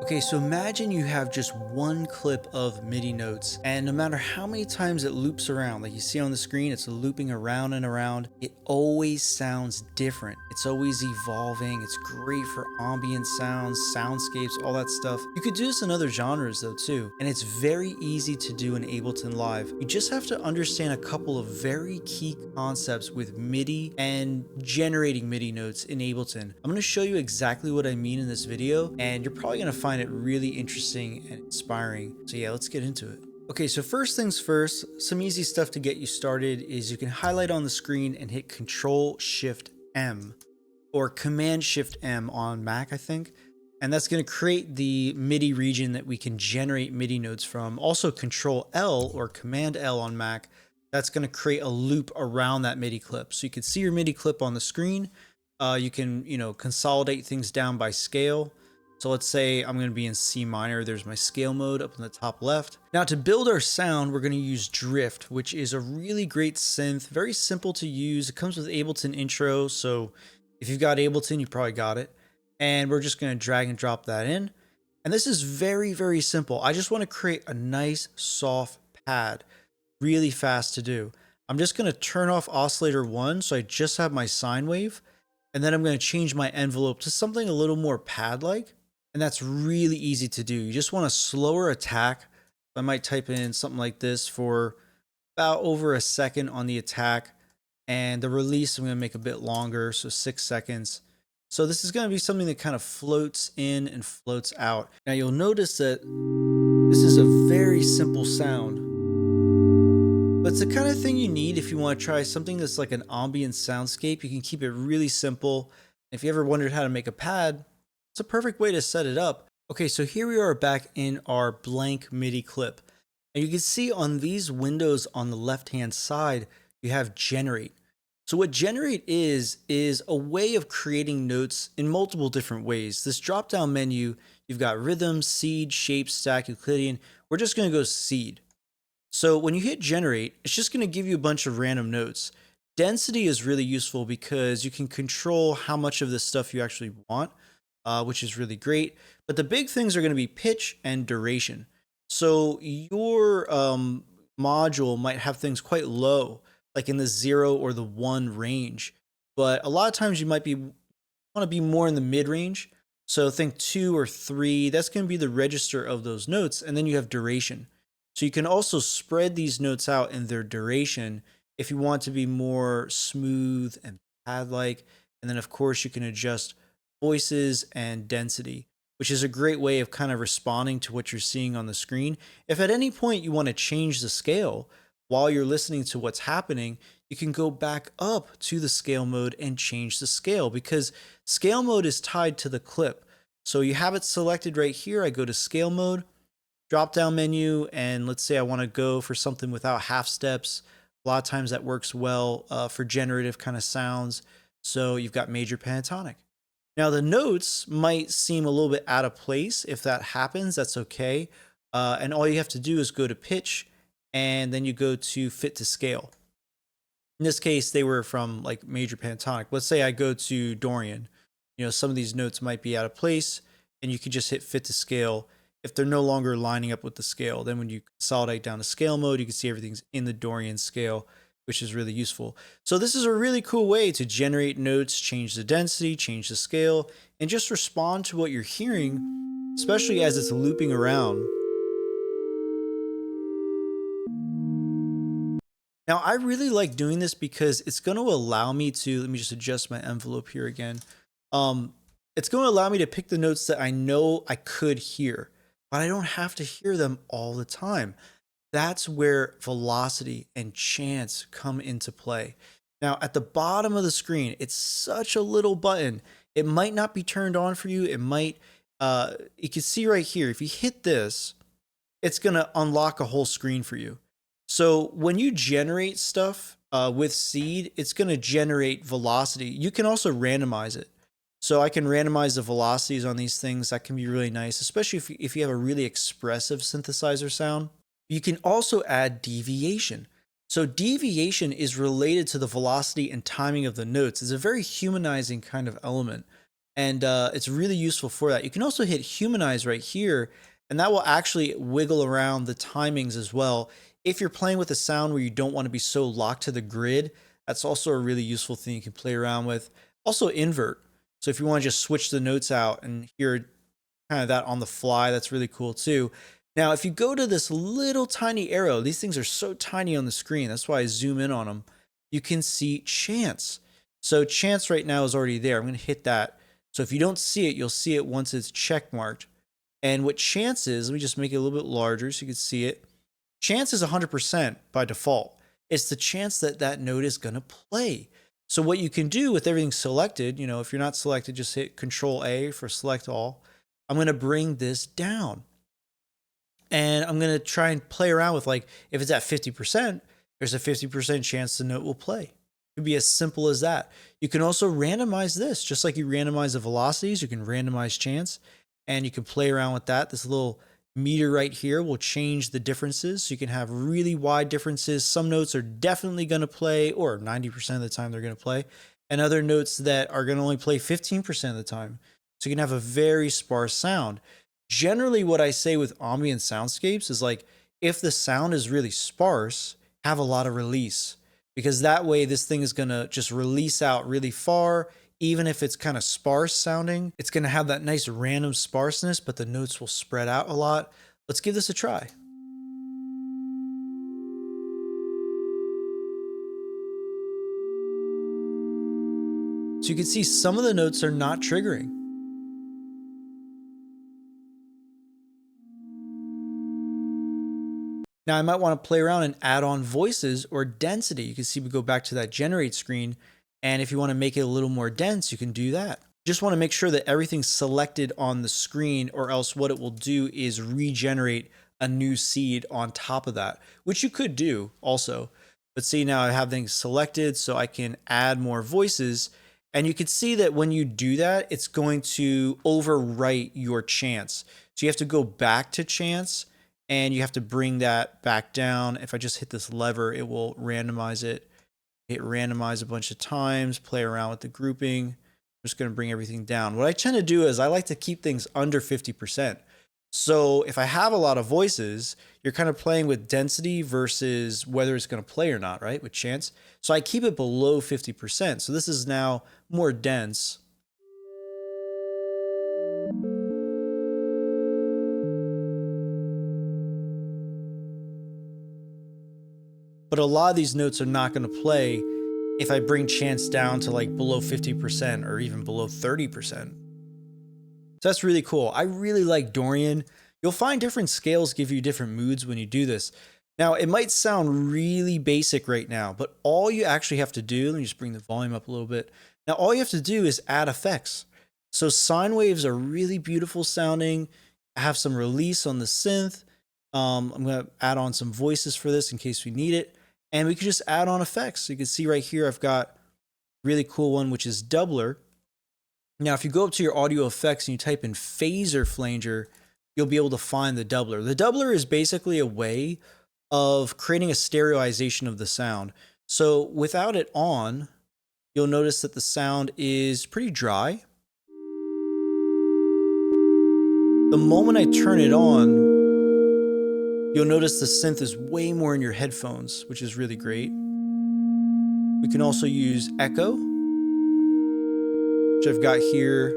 Okay, so imagine you have just one clip of MIDI notes, and no matter how many times it loops around, like you see on the screen, it's looping around and around, it always sounds different. It's always evolving. It's great for ambient sounds, soundscapes, all that stuff. You could do this in other genres though too, and it's very easy to do in Ableton Live. You just have to understand a couple of very key concepts with MIDI and generating MIDI notes in Ableton. I'm going to show you exactly what I mean in this video, and you're probably going to find it really interesting and inspiring. So yeah, let's get into it. Okay, so first things first, some easy stuff to get you started is you can highlight on the screen and hit Control Shift M or Command Shift M on Mac, I think. And that's going to create the MIDI region that we can generate MIDI notes from. Also Control L or Command L on Mac. That's going to create a loop around that MIDI clip. So you can see your MIDI clip on the screen. You can, consolidate things down by scale. So let's say I'm going to be in C minor. There's my scale mode up in the top left. Now to build our sound, we're going to use Drift, which is a really great synth, very simple to use. It comes with Ableton intro. So if you've got Ableton, you probably got it. And we're just going to drag and drop that in. And this is very, very simple. I just want to create a nice soft pad, really fast to do. I'm just going to turn off oscillator 1. So I just have my sine wave. And then I'm going to change my envelope to something a little more pad-like. And that's really easy to do. You just want a slower attack. I might type in something like this for about over a second on the attack. And the release I'm going to make a bit longer, so 6 seconds. So this is going to be something that kind of floats in and floats out. Now you'll notice that this is a very simple sound. But it's the kind of thing you need if you want to try something that's like an ambient soundscape. You can keep it really simple. If you ever wondered how to make a pad, it's a perfect way to set it up. Okay, so here we are back in our blank MIDI clip. And you can see on these windows on the left-hand side, you have Generate. So what Generate is a way of creating notes in multiple different ways. This drop-down menu, you've got rhythm, seed, shape, stack, Euclidean. We're just going to go seed. So when you hit Generate, it's just going to give you a bunch of random notes. Density is really useful because you can control how much of this stuff you actually want. Which is really great. But the big things are going to be pitch and duration. So your module might have things quite low, like in the 0 or the 1 range. But a lot of times you might want to be more in the mid range. So think 2 or 3. That's going to be the register of those notes. And then you have duration. So you can also spread these notes out in their duration if you want to be more smooth and pad-like. And then of course you can adjust voices and density, which is a great way of kind of responding to what you're seeing on the screen. If at any point you want to change the scale while you're listening to what's happening, you can go back up to the scale mode and change the scale because scale mode is tied to the clip. So you have it selected right here. I go to scale mode, drop down menu, and let's say I want to go for something without half steps. A lot of times that works well for generative kind of sounds. So you've got major pentatonic. Now the notes might seem a little bit out of place. If that happens, that's okay. And all you have to do is go to pitch and then you go to fit to scale. In this case, they were from like major pentatonic. Let's say I go to Dorian. Some of these notes might be out of place and you could just hit fit to scale. If they're no longer lining up with the scale, then when you consolidate down to scale mode, you can see everything's in the Dorian scale, which is really useful. So this is a really cool way to generate notes, change the density, change the scale, and just respond to what you're hearing, especially as it's looping around. Now, I really like doing this because it's going to allow me to, let me just adjust my envelope here again. It's going to allow me to pick the notes that I know I could hear, but I don't have to hear them all the time. That's where velocity and chance come into play. Now, at the bottom of the screen, it's such a little button. It might not be turned on for you. It might, you can see right here, if you hit this, it's going to unlock a whole screen for you. So when you generate stuff with seed, it's going to generate velocity. You can also randomize it. So I can randomize the velocities on these things. That can be really nice, especially if you have a really expressive synthesizer sound. You can also add deviation. So deviation is related to the velocity and timing of the notes. It's a very humanizing kind of element. And it's really useful for that. You can also hit humanize right here, and that will actually wiggle around the timings as well. If you're playing with a sound where you don't want to be so locked to the grid, that's also a really useful thing you can play around with. Also invert. So if you want to just switch the notes out and hear kind of that on the fly, that's really cool too. Now, if you go to this little tiny arrow, these things are so tiny on the screen. That's why I zoom in on them. You can see chance. So chance right now is already there. I'm going to hit that. So if you don't see it, you'll see it once it's check marked. And what chance is, let me just make it a little bit larger so you can see it. Chance is 100% by default. It's the chance that that note is going to play. So what you can do with everything selected, you know, if you're not selected, just hit Control A for select all. I'm going to bring this down. And I'm going to try and play around with, like, if it's at 50%, there's a 50% chance the note will play. It could be as simple as that. You can also randomize this, just like you randomize the velocities, you can randomize chance, and you can play around with that. This little meter right here will change the differences. So you can have really wide differences. Some notes are definitely going to play, or 90% of the time they're going to play, and other notes that are going to only play 15% of the time. So you can have a very sparse sound. Generally, what I say with ambient soundscapes is, like, if the sound is really sparse, have a lot of release, because that way this thing is going to just release out really far. Even if it's kind of sparse sounding, it's going to have that nice random sparseness, but the notes will spread out a lot. Let's give this a try. So you can see some of the notes are not triggering. Now I might want to play around and add on voices or density. You can see we go back to that generate screen, and if you want to make it a little more dense, you can do that. Just want to make sure that everything's selected on the screen, or else what it will do is regenerate a new seed on top of that, which you could do also. But see, now I have things selected so I can add more voices, and you can see that when you do that, it's going to overwrite your chance. So you have to go back to chance, and you have to bring that back down. If I just hit this lever, it will randomize it. Hit randomize a bunch of times, play around with the grouping. I'm just going to bring everything down. What I tend to do is I like to keep things under 50%. So if I have a lot of voices, you're kind of playing with density versus whether it's going to play or not, right? With chance. So I keep it below 50%. So this is now more dense. But a lot of these notes are not going to play if I bring chance down to, like, below 50% or even below 30%. So that's really cool. I really like Dorian. You'll find different scales give you different moods when you do this. Now, it might sound really basic right now, but all you actually have to do, let me just bring the volume up a little bit. Now, all you have to do is add effects. So sine waves are really beautiful sounding. I have some release on the synth. I'm going to add on some voices for this in case we need it. And we can just add on effects. So you can see right here, I've got a really cool one, which is doubler. Now, if you go up to your audio effects and you type in phaser flanger, you'll be able to find the doubler. The doubler is basically a way of creating a stereoization of the sound. So without it on, you'll notice that the sound is pretty dry. The moment I turn it on, you'll notice the synth is way more in your headphones, which is really great. We can also use echo, which I've got here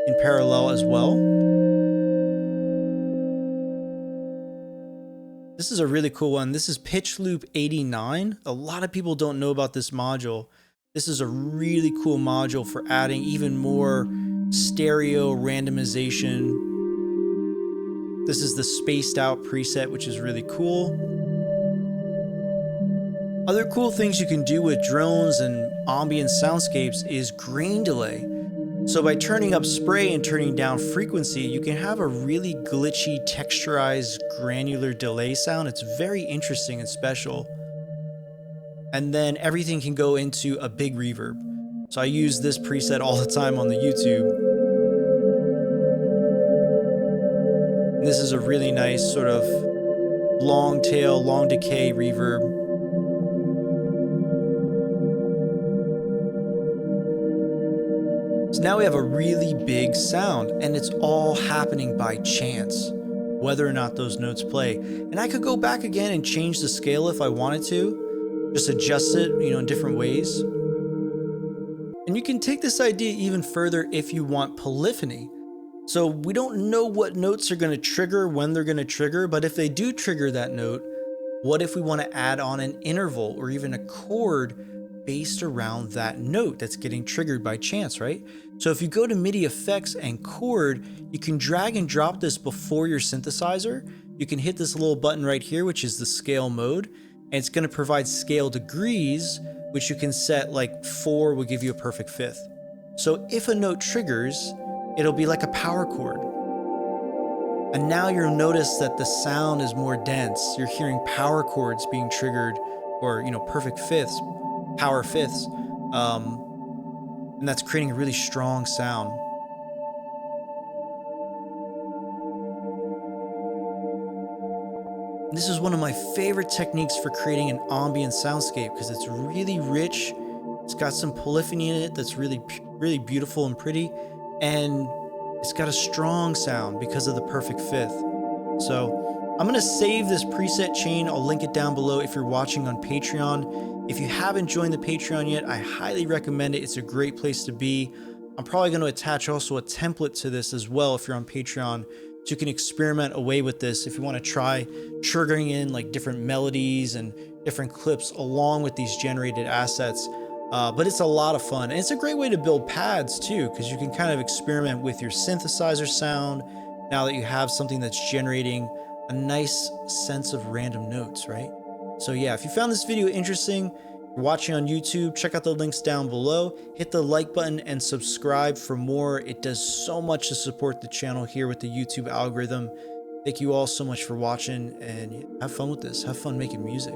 in parallel as well. This is a really cool one. This is Pitch Loop 89. A lot of people don't know about this module. This is a really cool module for adding even more stereo randomization. This is the spaced out preset, which is really cool. Other cool things you can do with drones and ambient soundscapes is grain delay. So by turning up spray and turning down frequency, you can have a really glitchy, texturized, granular delay sound. It's very interesting and special. And then everything can go into a big reverb. So I use this preset all the time on the YouTube. And this is a really nice sort of long tail, long decay reverb. So now we have a really big sound, and it's all happening by chance, whether or not those notes play. And I could go back again and change the scale if I wanted to, just adjust it, in different ways. And you can take this idea even further if you want polyphony. So we don't know what notes are going to trigger, when they're going to trigger, but if they do trigger that note, what if we want to add on an interval or even a chord based around that note that's getting triggered by chance, right? So if you go to MIDI effects and chord, you can drag and drop this before your synthesizer. You can hit this little button right here, which is the scale mode, and it's going to provide scale degrees, which you can set, like 4 will give you a perfect fifth. So if a note triggers, it'll be like a power chord. And now you'll notice that the sound is more dense. You're hearing power chords being triggered, or perfect fifths, power fifths, and that's creating a really strong sound. This is one of my favorite techniques for creating an ambient soundscape because it's really rich. It's got some polyphony in it that's really, really beautiful and pretty, and it's got a strong sound because of the perfect fifth. So I'm gonna save this preset chain. I'll link it down below if you're watching on Patreon. If you haven't joined the Patreon yet, I highly recommend it. It's a great place to be. I'm probably going to attach also a template to this as well if you're on Patreon, so you can experiment away with this if you want to try triggering in like different melodies and different clips along with these generated assets. But it's a lot of fun, and it's a great way to build pads too, because you can kind of experiment with your synthesizer sound now that you have something that's generating a nice sense of random notes, right? So yeah, if you found this video interesting, you're watching on YouTube, check out the links down below, hit the like button and subscribe for more. It does so much to support the channel here with the YouTube algorithm. Thank you all so much for watching, and have fun with this. Have fun making music.